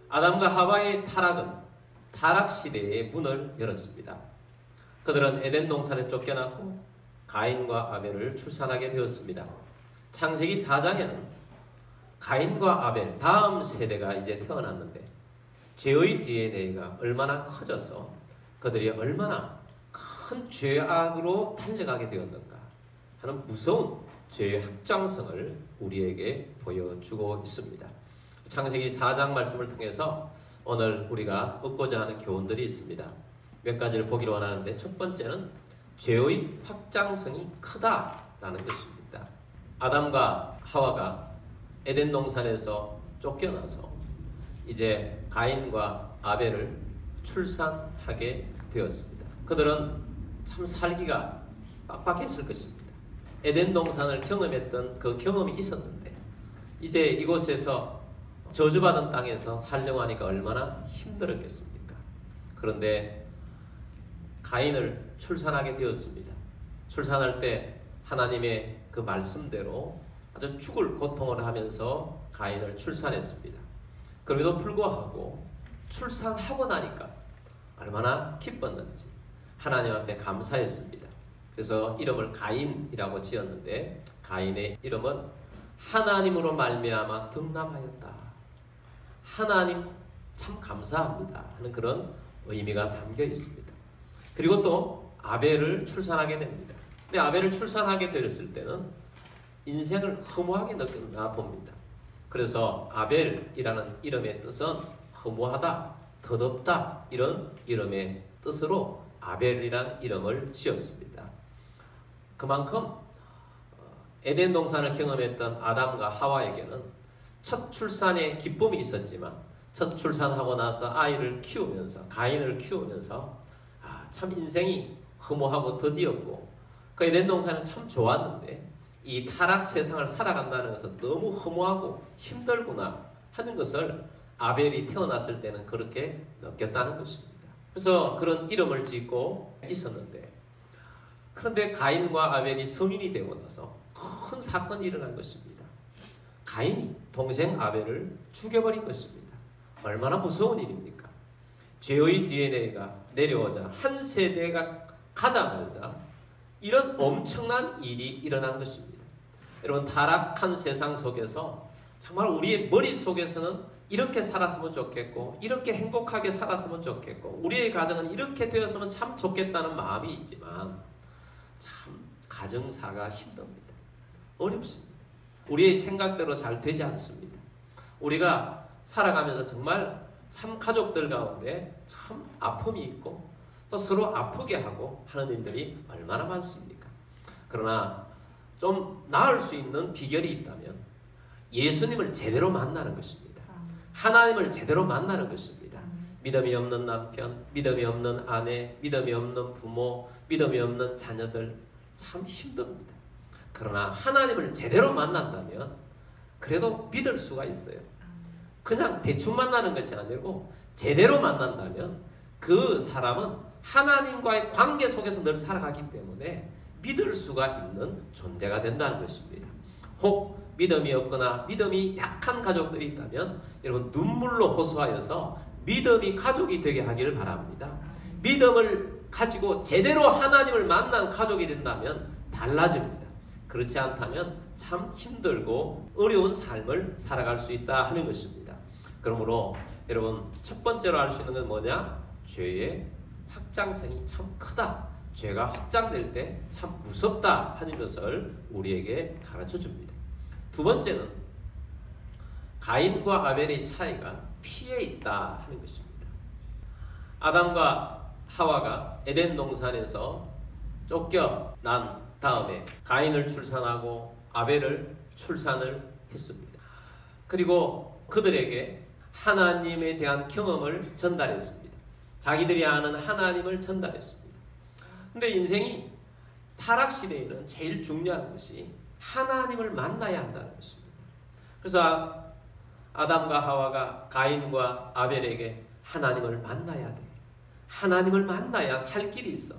아담과 하와의 타락은 타락시대의 문을 열었습니다. 그들은 에덴 동산에 쫓겨났고 가인과 아벨을 출산하게 되었습니다. 창세기 4장에는 가인과 아벨 다음 세대가 이제 태어났는데 죄의 DNA가 얼마나 커져서 그들이 얼마나 큰 죄악으로 달려가게 되었는가 하는 무서운 죄의 확장성을 우리에게 보여주고 있습니다. 창세기 4장 말씀을 통해서 오늘 우리가 얻고자 하는 교훈들이 있습니다. 몇 가지를 보기로 원하는데 첫 번째는 죄의 확장성이 크다라는 것입니다. 아담과 하와가 에덴 동산에서 쫓겨나서 이제 가인과 아벨을 출산하게 되었습니다. 그들은 참 살기가 빡빡했을 것입니다. 에덴 동산을 경험했던 그 경험이 있었는데 이제 이곳에서 저주받은 땅에서 살려고 하니까 얼마나 힘들었겠습니까? 그런데 가인을 출산하게 되었습니다. 출산할 때 하나님의 그 말씀대로 아주 죽을 고통을 하면서 가인을 출산했습니다. 그럼에도 불구하고 출산하고 나니까 얼마나 기뻤는지 하나님 앞에 감사했습니다. 그래서 이름을 가인이라고 지었는데 가인의 이름은 하나님으로 말미암아 득남하였다. 하나님 참 감사합니다 하는 그런 의미가 담겨 있습니다. 그리고 또 아벨을 출산하게 됩니다. 근데 아벨을 출산하게 되었을 때는 인생을 허무하게 느꼈나 봅니다. 그래서 아벨이라는 이름의 뜻은 허무하다, 덧없다 이런 이름의 뜻으로 아벨이라는 이름을 지었습니다. 그만큼 에덴 동산을 경험했던 아담과 하와에게는 첫 출산의 기쁨이 있었지만 첫 출산하고 나서 아이를 키우면서 가인을 키우면서 참 인생이 허무하고 더디었고 그 에덴 동산은 참 좋았는데 이 타락 세상을 살아간다는 것은 너무 허무하고 힘들구나 하는 것을 아벨이 태어났을 때는 그렇게 느꼈다는 것입니다. 그래서 그런 이름을 짓고 있었는데 그런데 가인과 아벨이 성인이 되고 나서 큰 사건이 일어난 것입니다. 가인이 동생 아벨을 죽여버린 것입니다. 얼마나 무서운 일입니까? 죄의 DNA가 내려오자 한 세대가 가자마자 이런 엄청난 일이 일어난 것입니다. 여러분 타락한 세상 속에서 정말 우리의 머릿속에서는 이렇게 살았으면 좋겠고 이렇게 행복하게 살았으면 좋겠고 우리의 가정은 이렇게 되었으면 참 좋겠다는 마음이 있지만 참 가정사가 힘듭니다. 어렵습니다. 우리의 생각대로 잘 되지 않습니다. 우리가 살아가면서 정말 참 가족들 가운데 참 아픔이 있고 또 서로 아프게 하고 하는 일들이 얼마나 많습니까? 그러나 좀 나을 수 있는 비결이 있다면 예수님을 제대로 만나는 것입니다. 하나님을 제대로 만나는 것입니다. 믿음이 없는 남편, 믿음이 없는 아내, 믿음이 없는 부모, 믿음이 없는 자녀들 참 힘듭니다. 그러나 하나님을 제대로 만난다면 그래도 믿을 수가 있어요. 그냥 대충 만나는 것이 아니고 제대로 만난다면 그 사람은 하나님과의 관계 속에서 늘 살아가기 때문에 믿을 수가 있는 존재가 된다는 것입니다. 혹 믿음이 없거나 믿음이 약한 가족들이 있다면 여러분 눈물로 호소하여서 믿음이 가족이 되게 하기를 바랍니다. 믿음을 가지고 제대로 하나님을 만난 가족이 된다면 달라집니다. 그렇지 않다면 참 힘들고 어려운 삶을 살아갈 수 있다 하는 것입니다. 그러므로 여러분 첫 번째로 알 수 있는 건 뭐냐? 죄의 확장성이 참 크다. 죄가 확장될 때 참 무섭다 하는 것을 우리에게 가르쳐 줍니다. 두 번째는 가인과 아벨의 차이가 피에 있다 하는 것입니다. 아담과 하와가 에덴 동산에서 쫓겨난 다음에 가인을 출산하고 아벨을 출산을 했습니다. 그리고 그들에게 하나님에 대한 경험을 전달했습니다. 자기들이 아는 하나님을 전달했습니다. 근데 인생이 타락시대에는 제일 중요한 것이 하나님을 만나야 한다는 것입니다. 그래서 아담과 하와가 가인과 아벨에게 하나님을 만나야 돼. 하나님을 만나야 살 길이 있어.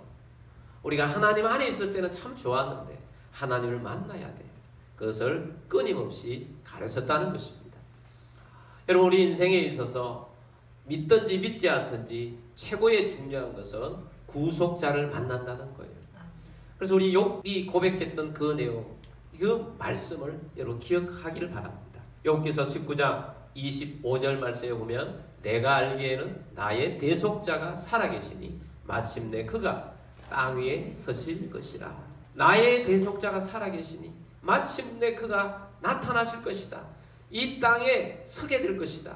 우리가 하나님 안에 있을 때는 참 좋았는데 하나님을 만나야 돼. 그것을 끊임없이 가르쳤다는 것입니다. 여러분 우리 인생에 있어서 믿든지 믿지 않든지 최고의 중요한 것은 구속자를 만난다는 거예요. 그래서 우리 욥이 고백했던 그 내용, 그 말씀을 여러분 기억하기를 바랍니다. 욥기서 19장 25절 말씀에 보면 내가 알기에는 나의 대속자가 살아계시니 마침내 그가 땅 위에 서실 것이라. 나의 대속자가 살아계시니 마침내 그가 나타나실 것이다. 이 땅에 서게 될 것이다.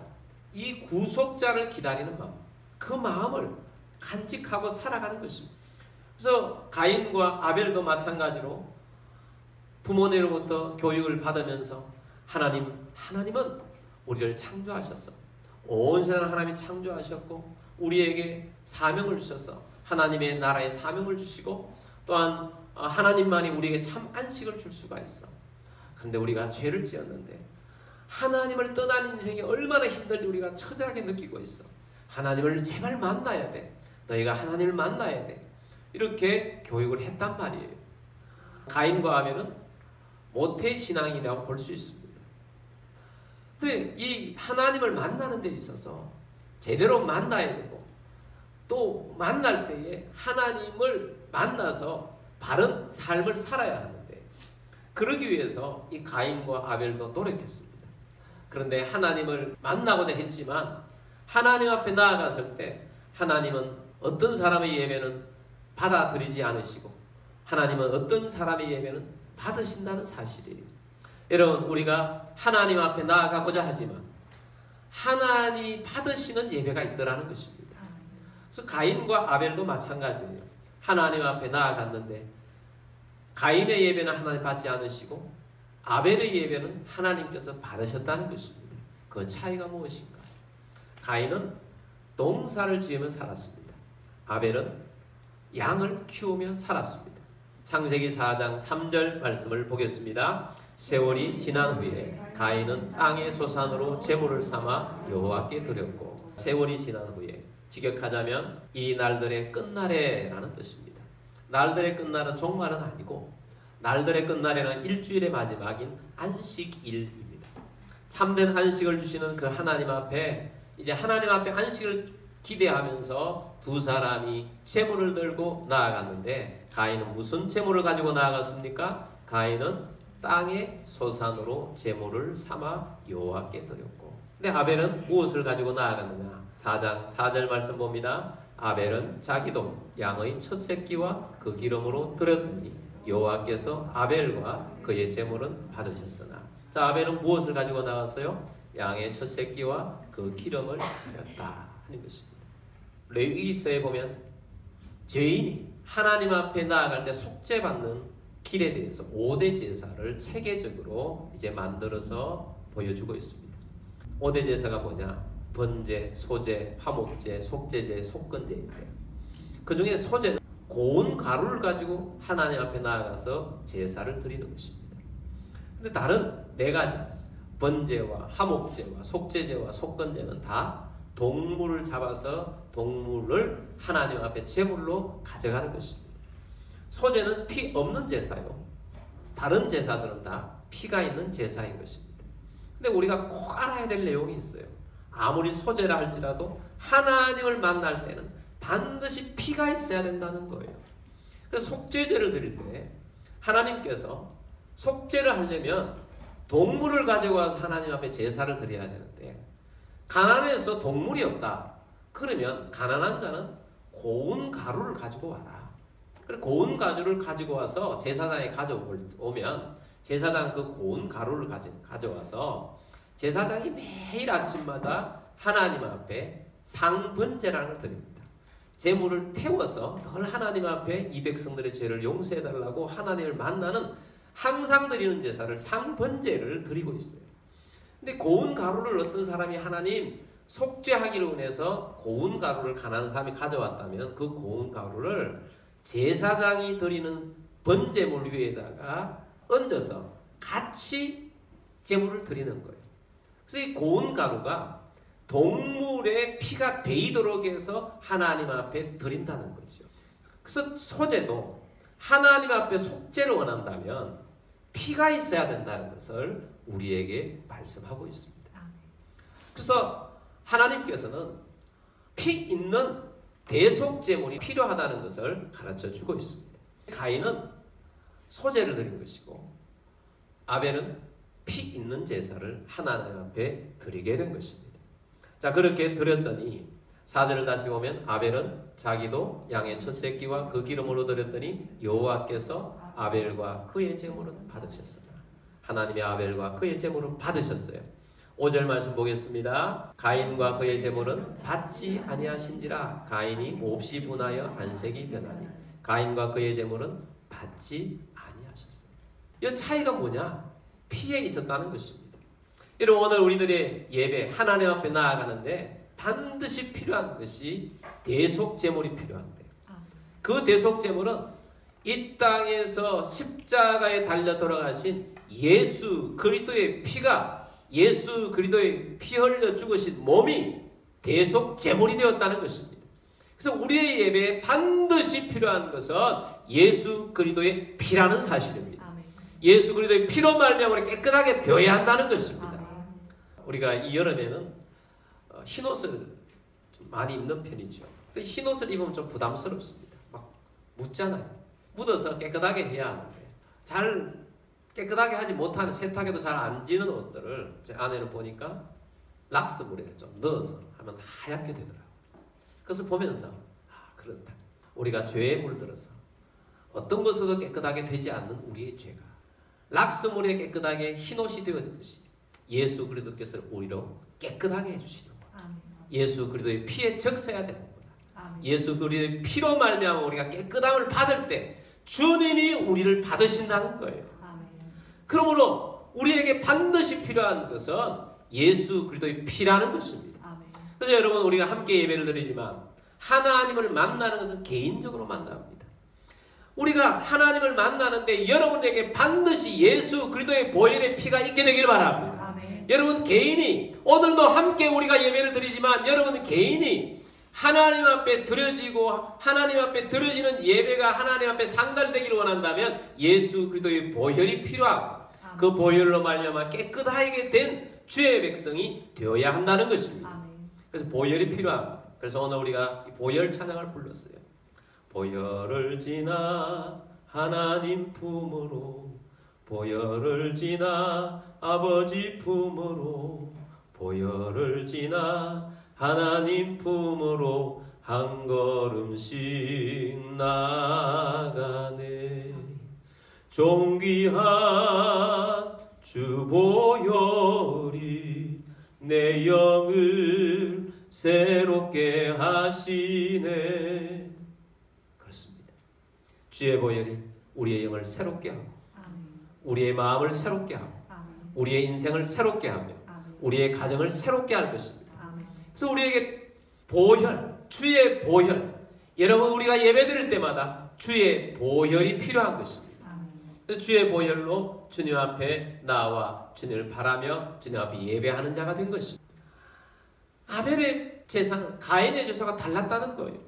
이 구속자를 기다리는 마음, 그 마음을 간직하고 살아가는 것입니다. 그래서 가인과 아벨도 마찬가지로 부모님으로부터 교육을 받으면서 하나님은 우리를 창조하셨어. 온 세상을 하나님이 창조하셨고 우리에게 사명을 주셨어. 하나님의 나라에 사명을 주시고 또한 하나님만이 우리에게 참 안식을 줄 수가 있어. 그런데 우리가 죄를 지었는데 하나님을 떠난 인생이 얼마나 힘들지 우리가 처절하게 느끼고 있어. 하나님을 제발 만나야 돼. 너희가 하나님을 만나야 돼. 이렇게 교육을 했단 말이에요. 가인과 아벨은 모태신앙이라고 볼 수 있습니다. 근데 이 하나님을 만나는 데 있어서 제대로 만나야 되고 또 만날 때에 하나님을 만나서 바른 삶을 살아야 하는데 그러기 위해서 이 가인과 아벨도 노력했습니다. 그런데 하나님을 만나고자 했지만 하나님 앞에 나아갔을 때 하나님은 어떤 사람의 예배는 받아들이지 않으시고 하나님은 어떤 사람의 예배는 받으신다는 사실이에요. 여러분 우리가 하나님 앞에 나아가고자 하지만 하나님이 받으시는 예배가 있더라는 것입니다. 그래서 가인과 아벨도 마찬가지예요. 하나님 앞에 나아갔는데 가인의 예배는 하나님 받지 않으시고 아벨의 예배는 하나님께서 받으셨다는 것입니다. 그 차이가 무엇인가? 가인은 농사를 지으며 살았습니다. 아벨은 양을 키우며 살았습니다. 창세기 4장 3절 말씀을 보겠습니다. 세월이 지난 후에 가인은 땅의 소산으로 제물을 삼아 여호와께 드렸고 세월이 지난 후에 직역하자면 이 날들의 끝날에 라는 뜻입니다. 날들의 끝날은 종말은 아니고 날들의 끝날에는 일주일의 마지막인 안식일입니다. 참된 안식을 주시는 그 하나님 앞에 이제 하나님 앞에 안식을 기대하면서 두 사람이 제물을 들고 나아갔는데 가인은 무슨 제물을 가지고 나아갔습니까? 가인은 땅의 소산으로 제물을 삼아 여호와께 드렸고 근데 아벨은 무엇을 가지고 나아갔느냐? 4장 4절 말씀 봅니다. 아벨은 자기도 양의 첫 새끼와 그 기름으로 드렸더니 여호와께서 아벨과 그의 제물은 받으셨으나 자 아벨은 무엇을 가지고 나갔어요? 양의 첫 새끼와 그 기름을 드렸다 하는 것입니다. 레위기서에 보면 죄인이 하나님 앞에 나아갈 때 속죄받는 길에 대해서 5대 제사를 체계적으로 이제 만들어서 보여주고 있습니다. 5대 제사가 뭐냐? 번제, 소제, 화목제, 속죄제, 속건제인데 그 중에 소제는 고운 가루를 가지고 하나님 앞에 나아가서 제사를 드리는 것입니다. 근데 다른 4가지 번제와 화목제와 속죄제와 속건제는 다 동물을 잡아서 동물을 하나님 앞에 제물로 가져가는 것입니다. 소제는 피 없는 제사요. 다른 제사들은 다 피가 있는 제사인 것입니다. 근데 우리가 꼭 알아야 될 내용이 있어요. 아무리 소제라 할지라도 하나님을 만날 때는 반드시 피가 있어야 된다는 거예요. 그래서 속죄제를 드릴 때 하나님께서 속죄를 하려면 동물을 가지고 와서 하나님 앞에 제사를 드려야 되는데 가난해서 동물이 없다. 그러면 가난한 자는 고운 가루를 가지고 와라. 그래 고운 가루를 가지고 와서 제사장에 가져오면 제사장 그 고운 가루를 가져와서 제사장이 매일 아침마다 하나님 앞에 상번제라는 걸 드립니다. 제물을 태워서 늘 하나님 앞에 이 백성들의 죄를 용서해달라고 하나님을 만나는 항상 드리는 제사를 상번제를 드리고 있어요. 근데 고운 가루를 어떤 사람이 하나님 속죄하기를 원해서 고운 가루를 가난한 사람이 가져왔다면 그 고운 가루를 제사장이 드리는 번제물 위에다가 얹어서 같이 제물을 드리는 거예요. 그래서 이 고운 가루가 동물의 피가 배이도록 해서 하나님 앞에 드린다는 거죠. 그래서 소제도 하나님 앞에 속죄를 원한다면 피가 있어야 된다는 것을 우리에게 말씀하고 있습니다. 그래서 하나님께서는 피 있는 대속제물이 필요하다는 것을 가르쳐 주고 있습니다. 가인은 소제를 드린 것이고 아벨은 피 있는 제사를 하나님 앞에 드리게 된 것입니다. 자, 그렇게 드렸더니 4절을 다시 보면 아벨은 자기도 양의 첫 새끼와 그 기름으로 드렸더니 여호와께서 아벨과 그의 제물은 받으셨으나 하나님이 아벨과 그의 제물은 받으셨어요. 5절 말씀 보겠습니다. 가인과 그의 제물은 받지 아니하신지라 가인이 몹시 분하여 안색이 변하니 가인과 그의 제물은 받지 아니하셨어요. 이 차이가 뭐냐? 피에 있었다는 것입니다. 여러분, 오늘 우리들의 예배 하나님 앞에 나아가는데 반드시 필요한 것이 대속 제물이 필요한데요. 그 대속 제물은 이 땅에서 십자가에 달려 돌아가신 예수 그리스도의 피가 예수 그리스도의 피 흘려 죽으신 몸이 대속 제물이 되었다는 것입니다. 그래서 우리의 예배에 반드시 필요한 것은 예수 그리스도의 피라는 사실입니다. 아멘. 예수 그리스도의 피로 말미암아 깨끗하게 되어야 한다는 것입니다. 아멘. 우리가 이 여름에는 흰옷을 좀 많이 입는 편이죠. 근데 흰옷을 입으면 좀 부담스럽습니다. 막 묻잖아요. 묻어서 깨끗하게 해야 하는데 잘 깨끗하게 하지 못하는, 세탁해도 잘 안 지는 옷들을 제 아내는 보니까 락스물에 좀 넣어서 하면 하얗게 되더라고요. 그것을 보면서 그렇다. 우리가 죄에 물들어서 어떤 것으로도 깨끗하게 되지 않는 우리의 죄가 락스물에 깨끗하게 흰옷이 되어진 것이 예수 그리스도께서 우리로 깨끗하게 해주시는 거다. 예수 그리스도의 피에 적셔야 되는 거다. 아멘. 예수 그리스도의 피로 말미암아 우리가 깨끗함을 받을 때 주님이 우리를 받으신다는 거예요. 그러므로 우리에게 반드시 필요한 것은 예수 그리스도의 피라는 것입니다. 아멘. 그래서 여러분, 우리가 함께 예배를 드리지만 하나님을 만나는 것은 개인적으로 만납니다. 우리가 하나님을 만나는데 여러분에게 반드시 예수 그리스도의 보혈의 피가 있게 되기를 바랍니다. 아멘. 여러분 개인이 오늘도 함께 우리가 예배를 드리지만 여러분 개인이 하나님 앞에 드려지고 하나님 앞에 드려지는 예배가 하나님 앞에 상달되기를 원한다면 예수 그리스도의 보혈이 필요하고 그 보혈로 말미암아 깨끗하게 된 주의 백성이 되어야 한다는 것입니다. 그래서 보혈이 필요합니다. 그래서 오늘 우리가 보혈 찬양을 불렀어요. 보혈을 지나 하나님 품으로 보혈을 지나 아버지 품으로 보혈을 지나 하나님 품으로 한 걸음씩 나가네. 존귀한 주 보혈이 내 영을 새롭게 하시네. 그렇습니다. 주의 보혈이 우리의 영을 새롭게 하고 우리의 마음을 새롭게 하고 우리의 인생을 새롭게 하며 우리의 가정을 새롭게 할 것입니다. 그래서 우리에게 보혈, 주의 보혈, 여러분 우리가 예배드릴 때마다 주의 보혈이 필요한 것입니다. 그래서 주의 보혈로 주님 앞에 나와 주님을 바라며 주님 앞에 예배하는 자가 된 것입니다. 아벨의 제사는 가인의 제사가 달랐다는 거예요.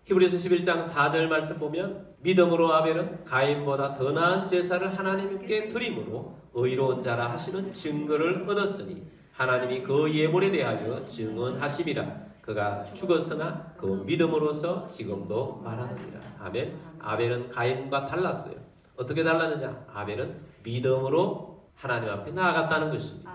히브리서 11장 4절 말씀 보면 믿음으로 아벨은 가인보다 더 나은 제사를 하나님께 드림으로 의로운 자라 하시는 증거를 얻었으니 하나님이 그 예물에 대하여 증언하심이라. 그가 죽었으나 그 믿음으로서 지금도 말하느니라. 아멘. 아벨은 가인과 달랐어요. 어떻게 달랐느냐? 아벨은 믿음으로 하나님 앞에 나아갔다는 것입니다.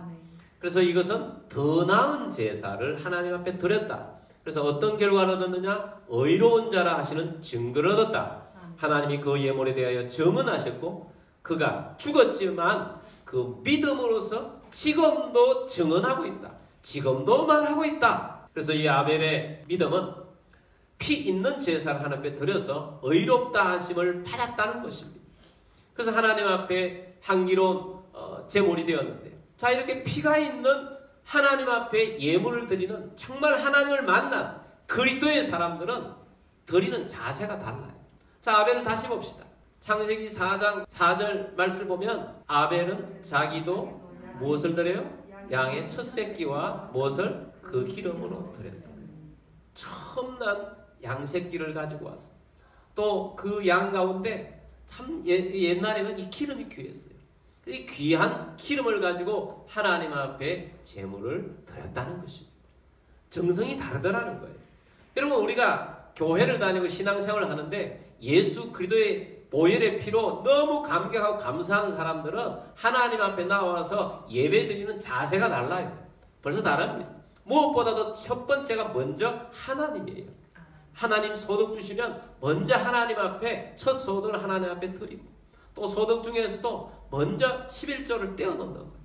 그래서 이것은 더 나은 제사를 하나님 앞에 드렸다. 그래서 어떤 결과를 얻었느냐? 의로운 자라 하시는 증거를 얻었다. 하나님이 그 예물에 대하여 증언하셨고 그가 죽었지만 그 믿음으로서 지금도 증언하고 있다. 지금도 말하고 있다. 그래서 이 아벨의 믿음은 피 있는 제사를 하나님 앞에 드려서 의롭다 하심을 받았다는 것입니다. 그래서 하나님 앞에 향기로운 제물이 되었는데, 자, 이렇게 피가 있는 하나님 앞에 예물을 드리는 정말 하나님을 만난 그리스도의 사람들은 드리는 자세가 달라요. 자, 아벨을 다시 봅시다. 창세기 4장 4절 말씀을 보면 아벨은 자기도 무엇을 드려요? 양의 첫 새끼와 무엇을? 그 기름으로 드렸다. 처음 난 양새끼를 가지고 와서 또 그 양 가운데 참 옛날에는 이 기름이 귀했어요. 이 귀한 기름을 가지고 하나님 앞에 제물을 드렸다는 것입니다. 정성이 다르더라는 거예요. 여러분 우리가 교회를 다니고 신앙생활을 하는데 예수 그리스도의 보혈의 피로 너무 감격하고 감사하는 사람들은 하나님 앞에 나와서 예배드리는 자세가 달라요. 벌써 다릅니다. 무엇보다도 첫 번째가 먼저 하나님이에요. 하나님 소득 주시면 먼저 하나님 앞에 첫 소득을 하나님 앞에 드리고 또 소득 중에서도 먼저 11조를 떼어놓는 거예요.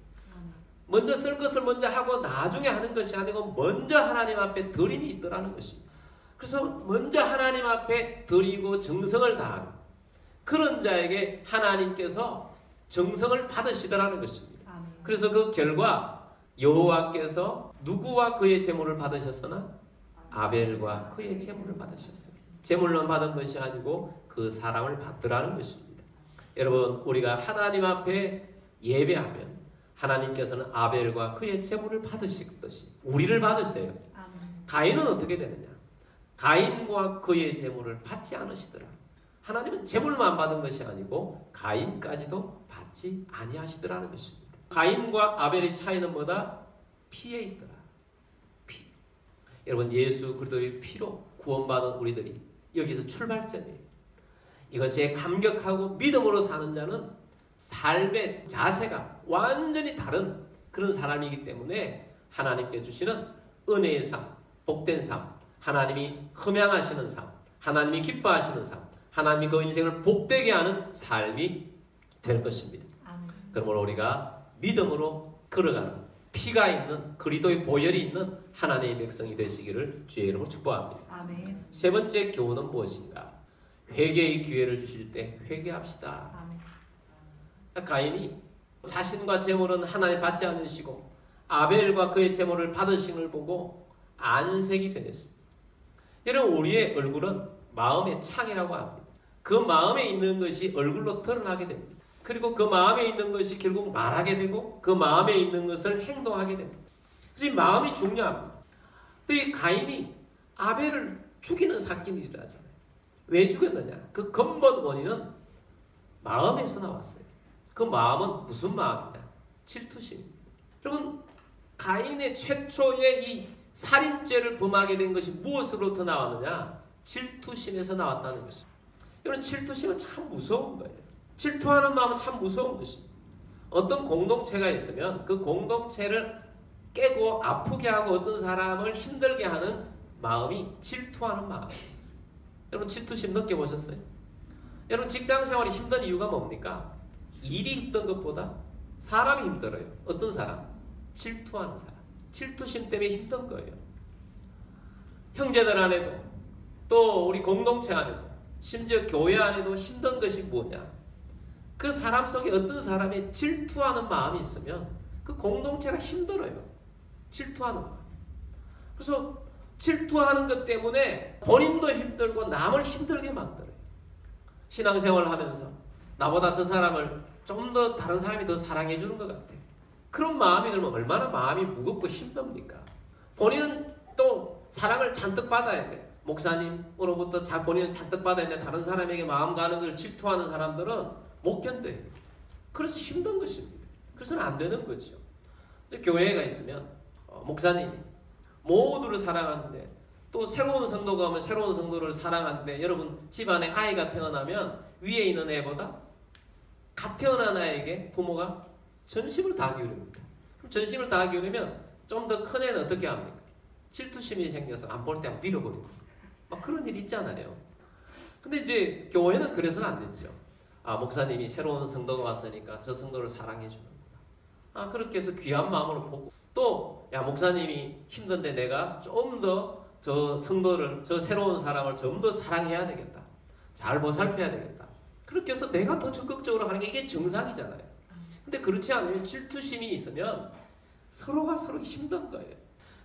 먼저 쓸 것을 먼저 하고 나중에 하는 것이 아니고 먼저 하나님 앞에 드림이 있더라는 것입니다. 그래서 먼저 하나님 앞에 드리고 정성을 다하는 그런 자에게 하나님께서 정성을 받으시더라는 것입니다. 그래서 그 결과 여호와께서 누구와 그의 제물을 받으셨으나 아벨과 그의 제물을 받으셨어요. 제물만 받은 것이 아니고 그 사람을 받더라는 것입니다. 여러분 우리가 하나님 앞에 예배하면 하나님께서는 아벨과 그의 제물을 받으시듯이 우리를 받으세요. 가인은 어떻게 되느냐? 가인과 그의 제물을 받지 않으시더라. 하나님은 제물만 받은 것이 아니고 가인까지도 받지 아니하시더라는 것입니다. 가인과 아벨의 차이는 뭐다? 피에 있더라. 피. 여러분 예수 그리스도의 피로 구원받은 우리들이 여기서 출발점이에요. 이것에 감격하고 믿음으로 사는 자는 삶의 자세가 완전히 다른 그런 사람이기 때문에 하나님께 주시는 은혜의 삶, 복된 삶, 하나님이 흠양하시는 삶, 하나님이 기뻐하시는 삶, 하나님이 그 인생을 복되게 하는 삶이 될 것입니다. 그러므로 우리가 믿음으로 걸어가는 피가 있는 그리스도의 보혈이 있는 하나님의 백성이 되시기를 주의 이름으로 축복합니다. 아멘. 세 번째 교훈은 무엇인가? 회개의 기회를 주실 때 회개합시다. 아멘. 가인이 자신과 제물은 하나님 받지 않으시고 아벨과 그의 제물을 받으심을 보고 안색이 변했습니다. 여러분 우리의 얼굴은 마음의 창이라고 합니다. 그 마음에 있는 것이 얼굴로 드러나게 됩니다. 그리고 그 마음에 있는 것이 결국 말하게 되고 그 마음에 있는 것을 행동하게 됩니다. 그래서 이 마음이 중요합니다. 근데 이 가인이 아벨을 죽이는 사건이 일어나잖아요. 왜 죽였느냐? 그 근본 원인은 마음에서 나왔어요. 그 마음은 무슨 마음이냐? 질투심입니다. 여러분 가인의 최초의 이 살인죄를 범하게 된 것이 무엇으로부터 나왔느냐? 질투심에서 나왔다는 것입니다. 여러분 질투심은 참 무서운 거예요. 질투하는 마음은 참 무서운 것입니다. 어떤 공동체가 있으면 그 공동체를 깨고 아프게 하고 어떤 사람을 힘들게 하는 마음이 질투하는 마음이에요. 여러분 질투심 느껴보셨어요? 여러분 직장생활이 힘든 이유가 뭡니까? 일이 힘든 것보다 사람이 힘들어요. 어떤 사람? 질투하는 사람. 질투심 때문에 힘든 거예요. 형제들 안에도 또 우리 공동체 안에도 심지어 교회 안에도 힘든 것이 뭐냐? 그 사람 속에 어떤 사람의 질투하는 마음이 있으면 그 공동체가 힘들어요. 질투하는 마음. 그래서 질투하는 것 때문에 본인도 힘들고 남을 힘들게 만들어요. 신앙생활을 하면서 나보다 저 사람을 좀 더 다른 사람이 더 사랑해 주는 것 같아요. 그런 마음이 들면 얼마나 마음이 무겁고 힘듭니까? 본인은 또 사랑을 잔뜩 받아야 돼. 목사님으로부터 본인은 잔뜩 받아야 돼. 다른 사람에게 마음 가는 걸 질투하는 사람들은 못 견뎌요. 그래서 힘든 것입니다. 그래서는 안 되는 거죠. 교회가 있으면 목사님이 모두를 사랑하는데 또 새로운 성도가 오면 새로운 성도를 사랑하는데 여러분 집안에 아이가 태어나면 위에 있는 애보다 갓 태어난 아이에게 부모가 전심을 다 기울입니다. 그럼 전심을 다 기울이면 좀 더 큰 애는 어떻게 합니까? 질투심이 생겨서 안 볼 때 밀어버리고 막 그런 일 있잖아요. 근데 이제 교회는 그래서는 안 되죠. 아 목사님이 새로운 성도가 왔으니까 저 성도를 사랑해 주는구나. 아 그렇게 해서 귀한 마음으로 보고 또 야 목사님이 힘든데 내가 좀 더 저 성도를 저 새로운 사람을 좀 더 사랑해야 되겠다. 잘 보살펴야 되겠다. 그렇게 해서 내가 더 적극적으로 하는 게 이게 정상이잖아요. 근데 그렇지 않으면 질투심이 있으면 서로가 서로 힘든 거예요.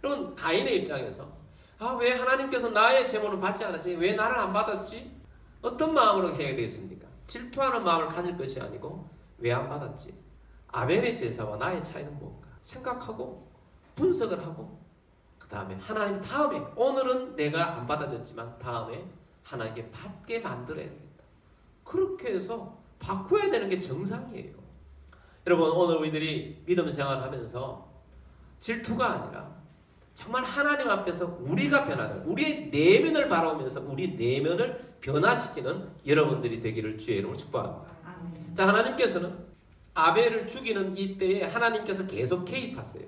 여러분 가인의 입장에서 아 왜 하나님께서 나의 제물을 받지 않았지? 왜 나를 안 받았지? 어떤 마음으로 해야 되겠습니까? 질투하는 마음을 가질 것이 아니고 왜 안 받았지? 아벨의 제사와 나의 차이는 뭔가 생각하고 분석을 하고 그 다음에 하나님 다음에 오늘은 내가 안 받아줬지만 다음에 하나님께 받게 만들어야 되겠다. 그렇게 해서 바꿔야 되는 게 정상이에요. 여러분 오늘 우리들이 믿음 생활하면서 질투가 아니라 정말 하나님 앞에서 우리가 변화되는, 우리의 내면을 바라보면서 우리 내면을 변화시키는 여러분들이 되기를 주의 이름으로 축복합니다. 아멘. 자, 하나님께서는 아벨을 죽이는 이때에 하나님께서 계속 개입하세요.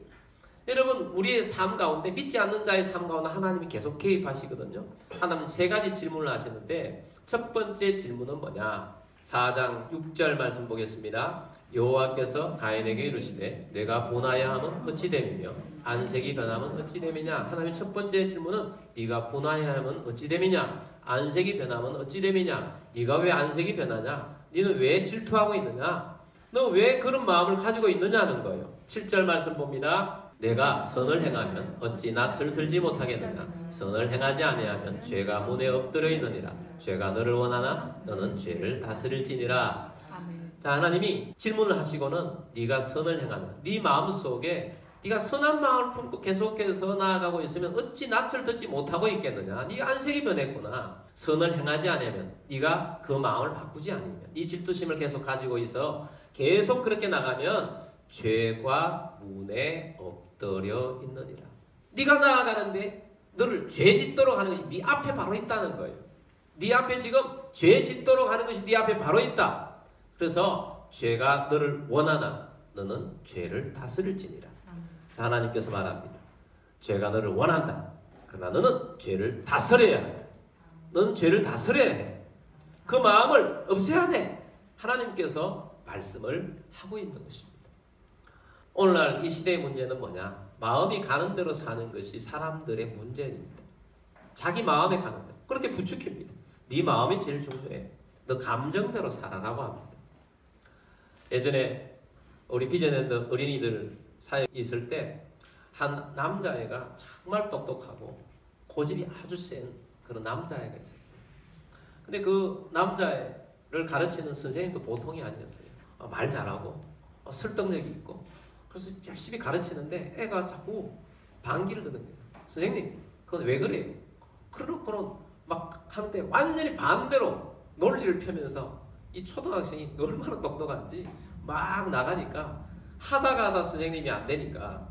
여러분, 우리의 삶 가운데, 믿지 않는 자의 삶 가운데 하나님이 계속 개입하시거든요. 하나님 세 가지 질문을 하시는데 첫 번째 질문은 뭐냐? 4장 6절 말씀 보겠습니다. 여호와께서 가인에게 이르시되 내가 분하여 함은 어찌 됨이며 안색이 변하면 어찌 됨이냐. 하나님의 첫 번째 질문은 네가 분하여 함은 어찌 됨이냐, 안색이 변하면 어찌 됨이냐. 네가 왜 안색이 변하냐? 너는 왜 질투하고 있느냐? 너 왜 그런 마음을 가지고 있느냐는 거예요. 7절 말씀 봅니다. 내가 선을 행하면 어찌 낯을 들지 못하겠느냐. 선을 행하지 아니하면 죄가 문에 엎드려 있느니라. 죄가 너를 원하나 너는 죄를 다스릴지니라. 아멘. 자, 하나님이 질문을 하시고는 네가 선을 행하면, 네 마음속에 네가 선한 마음을 품고 계속해서 나아가고 있으면 어찌 낯을 들지 못하고 있겠느냐. 네가 안색이 변했구나. 선을 행하지 않으면, 네가 그 마음을 바꾸지 않으면, 이 질투심을 계속 가지고 있어 계속 그렇게 나가면 죄가 문에 엎드려 있느니라. 네가 나아가는데 너를 죄 짓도록 하는 것이 네 앞에 바로 있다는 거예요. 네 앞에 지금 죄 짓도록 하는 것이 네 앞에 바로 있다. 그래서 죄가 너를 원하나 너는 죄를 다스릴지니라. 자, 하나님께서 말합니다. 죄가 너를 원한다. 그러나 너는 죄를 다스려야 한다. 너는 죄를 다스려야 해. 그 마음을 없애야 돼. 하나님께서 말씀을 하고 있는 것입니다. 오늘날 이 시대의 문제는 뭐냐? 마음이 가는 대로 사는 것이 사람들의 문제입니다. 자기 마음에 가는 대로. 그렇게 부추깁니다. 네 마음이 제일 중요해. 너 감정대로 살아라고 합니다. 예전에 우리 비전랜드 어린이들 사이에 있을 때 한 남자애가 정말 똑똑하고 고집이 아주 센 그런 남자애가 있었어요. 근데 그 남자애를 가르치는 선생님도 보통이 아니었어요. 말 잘하고 설득력이 있고, 그래서 열심히 가르치는데 애가 자꾸 반기를 드는 거예요. 선생님, 그건 왜 그래요? 그러고는 막 하는데 완전히 반대로 논리를 펴면서 이 초등학생이 얼마나 똑똑한지 막 나가니까 하다가 선생님이 안 되니까,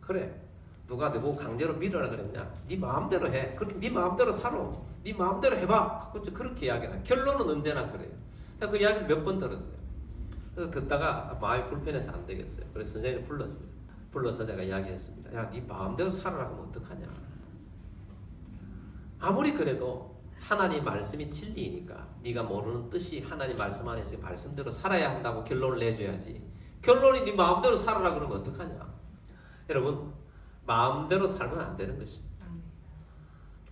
그래, 누가 너 보고 강제로 밀어라 그랬냐? 네 마음대로 해. 그렇게 네 마음대로 살아. 네 마음대로 해봐. 그렇게 이야기해요. 결론은 언제나 그래요. 자, 그 이야기를 몇 번 들었어요. 그래서 듣다가 마음이 불편해서 안 되겠어요. 그래서 선생님을 불렀어요. 불러서 제가 이야기했습니다. 야, 네 마음대로 살아라 하면 어떡하냐? 아무리 그래도 하나님 말씀이 진리이니까 네가 모르는 뜻이 하나님 말씀 안에서 말씀대로 살아야 한다고 결론을 내줘야지. 결론이 네 마음대로 살아라 그러면 어떡하냐? 여러분, 마음대로 살면 안 되는 것입니다.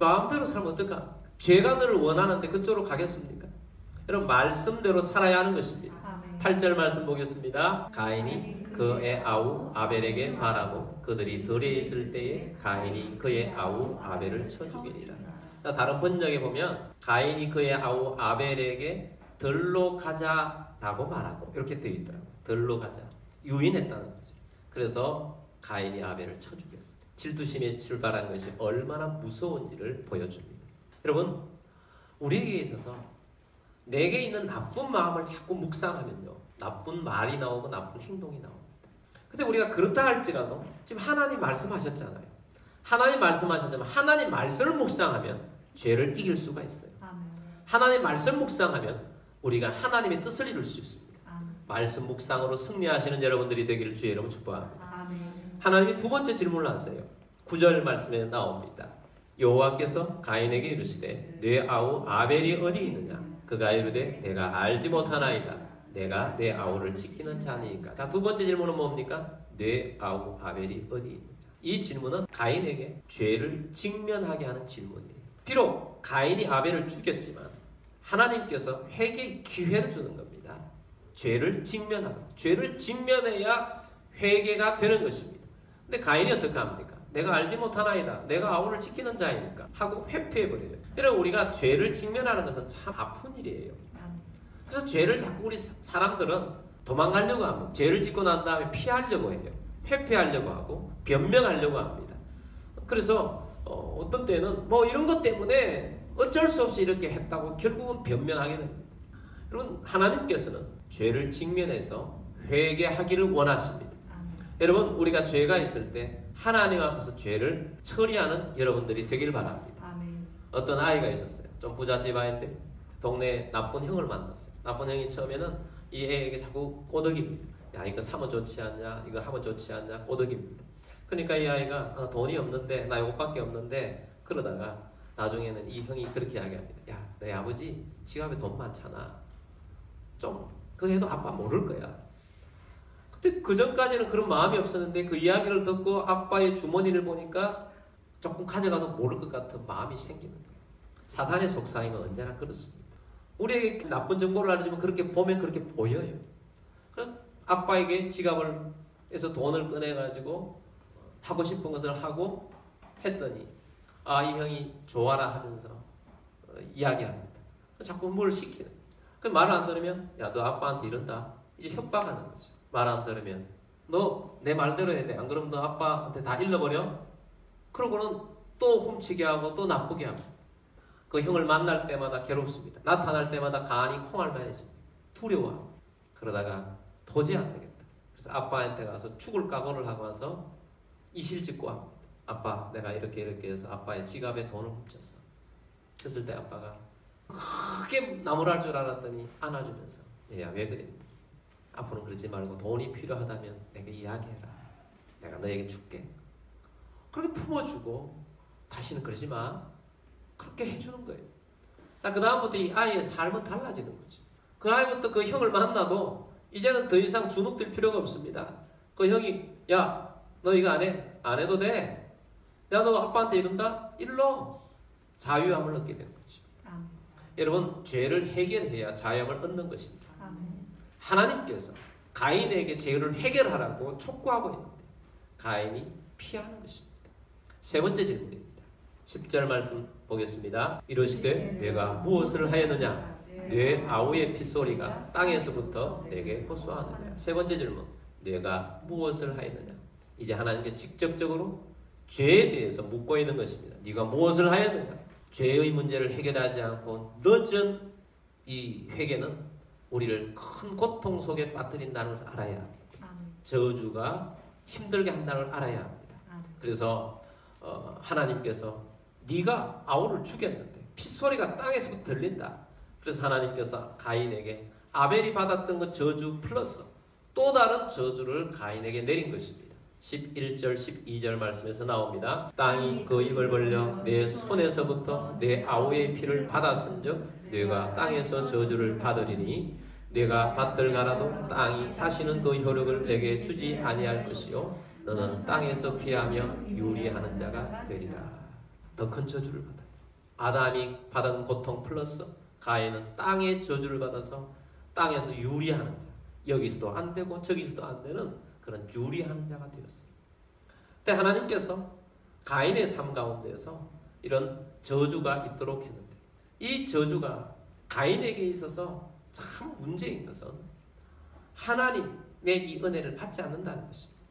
마음대로 살면 어떡하? 죄가 너를 원하는데 그쪽으로 가겠습니까? 여러분, 말씀대로 살아야 하는 것입니다. 8절 말씀 보겠습니다. 가인이 그의 아우 아벨에게 말하고 그들이 들에 있을 때에 가인이 그의 아우 아벨을 쳐 죽이니라. 자, 다른 번역에 보면 가인이 그의 아우 아벨에게 들로 가자라고 말하고 이렇게 되어 있더라고요. 들로 가자. 유인했다는 거죠. 그래서 가인이 아벨을 쳐 죽였어요. 질투심에서 출발한 것이 얼마나 무서운지를 보여줍니다. 여러분, 우리에게 있어서 내게 있는 나쁜 마음을 자꾸 묵상하면요, 나쁜 말이 나오고 나쁜 행동이 나옵니다. 근데 우리가 그렇다 할지라도 지금 하나님 말씀하셨잖아요. 하나님 말씀하셨지만 하나님 말씀을 묵상하면 죄를 이길 수가 있어요. 하나님 말씀 묵상하면 우리가 하나님의 뜻을 이룰 수 있습니다. 말씀 묵상으로 승리하시는 여러분들이 되기를 주의 이름으로 축복합니다. 하나님이 두 번째 질문을 하세요. 9절 말씀에 나옵니다. 여호와께서 가인에게 이르시되 내 아우 아벨이 어디 있느냐? 그가 이르되 내가 알지 못하나이다. 내가 내 아우를 지키는 자니까. 자, 두 번째 질문은 뭡니까? 내 아우 아벨이 어디 있느냐? 이 질문은 가인에게 죄를 직면하게 하는 질문이에요. 비록 가인이 아벨을 죽였지만 하나님께서 회개의 기회를 주는 겁니다. 죄를 직면하고, 죄를 직면해야 회개가 되는 것입니다. 근데 가인이 어떻게 합니까? 내가 알지 못하나이다. 내가 아우를 지키는 자이니까 하고 회피해버려요. 여러분, 우리가 죄를 직면하는 것은 참 아픈 일이에요. 그래서 죄를 자꾸 우리 사람들은 도망가려고 합니다. 죄를 짓고 난 다음에 피하려고 해요. 회피하려고 하고 변명하려고 합니다. 그래서 어떤 때는 뭐 이런 것 때문에 어쩔 수 없이 이렇게 했다고 결국은 변명하게 됩니다. 여러분, 하나님께서는 죄를 직면해서 회개하기를 원하십니다. 여러분, 우리가 죄가 있을 때 하나님 앞에서 죄를 처리하는 여러분들이 되길 바랍니다. 아멘. 어떤 아이가 있었어요. 좀 부잣 집안인데 동네에 나쁜 형을 만났어요. 나쁜 형이 처음에는 이 애에게 자꾸 꼬드깁니다. 야, 이거 사면 좋지 않냐, 이거 하면 좋지 않냐, 꼬드깁니다. 그러니까 이 아이가 돈이 없는데, 나 이것밖에 없는데, 그러다가 나중에는 이 형이 그렇게 이야기합니다. 야, 너희 아버지 지갑에 돈 많잖아. 좀 그거 해도 아빠 모를 거야. 근데 그 전까지는 그런 마음이 없었는데 그 이야기를 듣고 아빠의 주머니를 보니까 조금 가져가도 모를 것 같은 마음이 생기는 거예요. 사단의 속삭임은 언제나 그렇습니다. 우리에게 나쁜 정보를 알려주면 그렇게 보면 그렇게 보여요. 그래서 아빠에게 지갑에서 돈을 꺼내가지고 하고 싶은 것을 하고 했더니 아, 이 형이 좋아라 하면서 이야기합니다. 자꾸 뭘 시키는. 그 말 안 들으면 야, 너 아빠한테 이런다. 이제 협박하는 거죠. 말 안 들으면 너 내 말대로 해야 돼. 안 그러면 너 아빠한테 다 잃어버려. 그러고는 또 훔치게 하고 또 나쁘게 하고 그 형을 만날 때마다 괴롭습니다. 나타날 때마다 간이 콩알만해집니다. 두려워하고 그러다가 도저히 안 되겠다. 그래서 아빠한테 가서 죽을 각오를 하고 와서 이실직고 합니다. 아빠, 내가 이렇게 해서 아빠의 지갑에 돈을 훔쳤어. 그랬을 때 아빠가 크게 나무랄 줄 알았더니 안아주면서 얘야, 왜 그래? 앞으로는 그러지 말고 돈이 필요하다면 내게 이야기해라. 내가 너에게 줄게. 그렇게 품어주고 다시는 그러지 마. 그렇게 해주는 거예요. 자, 그 다음부터 이 아이의 삶은 달라지는 거죠. 그 아이부터 그 형을 만나도 이제는 더 이상 주눅들 필요가 없습니다. 그 형이 야, 너 이거 안 해? 안 해도 돼. 야, 너 아빠한테 이런다? 일러. 자유함을 얻게 되는 거죠. 아멘. 여러분, 죄를 해결해야 자유함을 얻는 것입니다. 아멘. 하나님께서 가인에게 죄를 해결하라고 촉구하고 있는데 가인이 피하는 것입니다. 세 번째 질문입니다. 10절 말씀 보겠습니다. 이르시되 내가 무엇을 하였느냐? 내 아우의 핏소리가 땅에서부터 내게 호소하느냐? 세 번째 질문. 내가 무엇을 하였느냐? 이제 하나님께 직접적으로 죄에 대해서 묻고 있는 것입니다. 네가 무엇을 하였느냐? 죄의 문제를 해결하지 않고 늦은 이 회개는 우리를 큰 고통 속에 빠뜨린다는 것을 알아야 합니다. 저주가 힘들게 한다는 걸 알아야 합니다. 그래서 하나님께서 네가 아우를 죽였는데 핏소리가 땅에서부터 들린다. 그래서 하나님께서 가인에게 아벨이 받았던 그 저주 플러스 또 다른 저주를 가인에게 내린 것입니다. 11절 12절 말씀에서 나옵니다. 땅이 그 입을 벌려 내 손에서부터 내 아우의 피를 받았은즉 네가 땅에서 저주를 받으리니 네가 밭을 갈아도 땅이 다시는 그 효력을 내게 주지 아니할 것이요 너는 땅에서 피하며 유리하는 자가 되리라. 더 큰 저주를 받아요. 아담이 받은 고통 플러스 가인은 땅의 저주를 받아서 땅에서 유리하는 자, 여기서도 안 되고 저기서도 안 되는 그런 유리하는 자가 되었어요. 근데 하나님께서 가인의 삶 가운데서 이런 저주가 있도록 했는데 이 저주가 가인에게 있어서 참 문제인 것은 하나님의 이 은혜를 받지 않는다는 것입니다.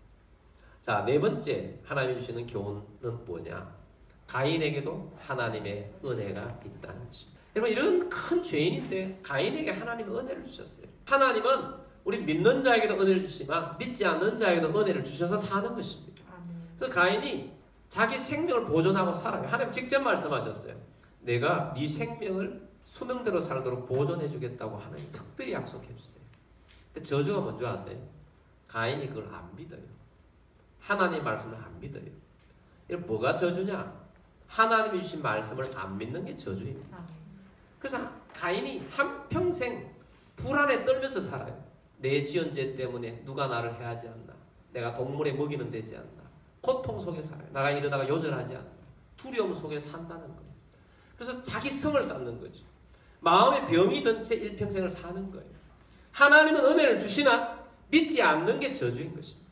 자, 네 번째 하나님이 주시는 교훈은 뭐냐? 가인에게도 하나님의 은혜가 있다는 것입니다. 여러분, 이런 큰 죄인인데 가인에게 하나님의 은혜를 주셨어요. 하나님은 우리 믿는 자에게도 은혜를 주시지만 믿지 않는 자에게도 은혜를 주셔서 사는 것입니다. 그래서 가인이 자기 생명을 보존하고 살아요. 하나님 직접 말씀하셨어요. 내가 네 생명을 수명대로 살도록 보존해 주겠다고 하나님 특별히 약속해 주세요. 근데 저주가 뭔지 아세요? 가인이 그걸 안 믿어요. 하나님의 말씀을 안 믿어요. 이건 뭐가 저주냐? 하나님이 주신 말씀을 안 믿는 게 저주입니다. 그래서 가인이 한평생 불안에 떨면서 살아요. 내 지은 죄 때문에 누가 나를 해하지 않나? 내가 동물에 먹이는 되지 않나? 고통 속에 살아요. 나가 이러다가 요절하지 않나? 두려움 속에 산다는 거예요. 그래서 자기 성을 쌓는 거죠. 마음에 병이 든 채 일평생을 사는 거예요. 하나님은 은혜를 주시나 믿지 않는 게 저주인 것입니다.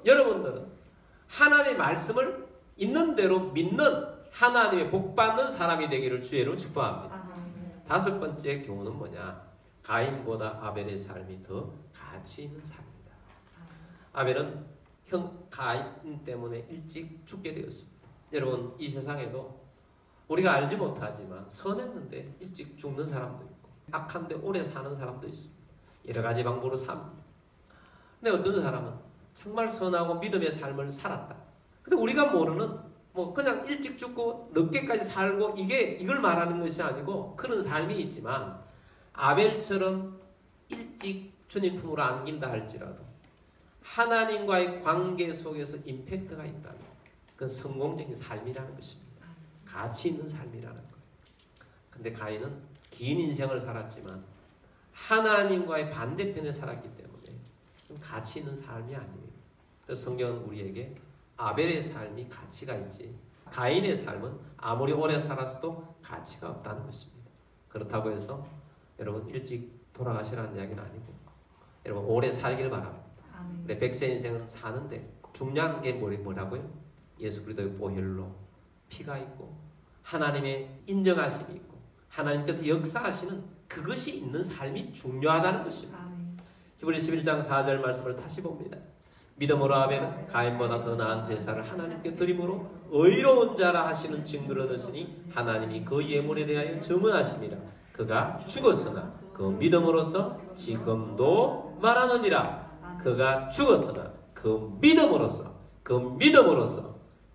여러분들은 하나님의 말씀을 있는 대로 믿는 하나님의 복받는 사람이 되기를 주의 이름으로 축복합니다. 다섯 번째 교훈은 뭐냐? 가인보다 아벨의 삶이 더 가치 있는 삶입니다. 아벨은 형 가인 때문에 일찍 죽게 되었습니다. 여러분, 이 세상에도 우리가 알지 못하지만 선했는데 일찍 죽는 사람도 있고 악한데 오래 사는 사람도 있습니다. 여러 가지 방법으로 삽니다. 근데 어떤 사람은 정말 선하고 믿음의 삶을 살았다. 근데 우리가 모르는 뭐 그냥 일찍 죽고 늦게까지 살고 이걸 말하는 것이 아니고 그런 삶이 있지만 아벨처럼 일찍 주님 품으로 안긴다 할지라도 하나님과의 관계 속에서 임팩트가 있다면 그건 성공적인 삶이라는 것입니다. 가치 있는 삶이라는 거예요. 근데 가인은 긴 인생을 살았지만 하나님과의 반대편에 살았기 때문에 좀 가치 있는 삶이 아니에요. 그래서 성경은 우리에게 아벨의 삶이 가치가 있지 가인의 삶은 아무리 오래 살았어도 가치가 없다는 것입니다. 그렇다고 해서 여러분 일찍 돌아가시라는 이야기는 아니고 여러분 오래 살길 바랍니다. 근데 백세 인생은 사는데 중요한 게 뭐라고요? 예수 그리스도의 보혈로 피가 있고 하나님의 인정하심이 있고 하나님께서 역사하시는 그것이 있는 삶이 중요하다는 것입니다. 히브리서 11장 4절 말씀을 다시 봅니다. 믿음으로 아벨은 가인보다 더 나은 제사를 하나님께 드림으로 의로운 자라 하시는 증거를 얻으시니 하나님이 그 예물에 대하여 증언하심이라. 그가 죽었으나 그 믿음으로써 지금도 말하느니라. 그가 죽었으나 그 믿음으로써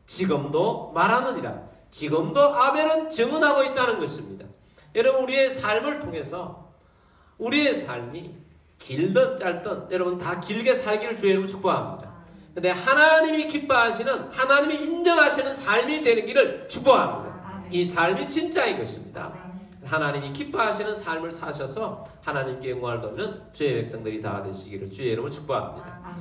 지금도 말하느니라. 지금도 아벨은 증언하고 있다는 것입니다. 여러분 우리의 삶을 통해서 우리의 삶이 길든 짧든 여러분 다 길게 살기를 주의 이름으로 축복합니다. 근데 하나님이 기뻐하시는 하나님이 인정하시는 삶이 되는 길을 축복합니다. 이 삶이 진짜인 것입니다. 하나님이 기뻐하시는 삶을 사셔서 하나님께 영광을 돌리는 주의 백성들이 다 되시기를 주의 이름으로 축복합니다.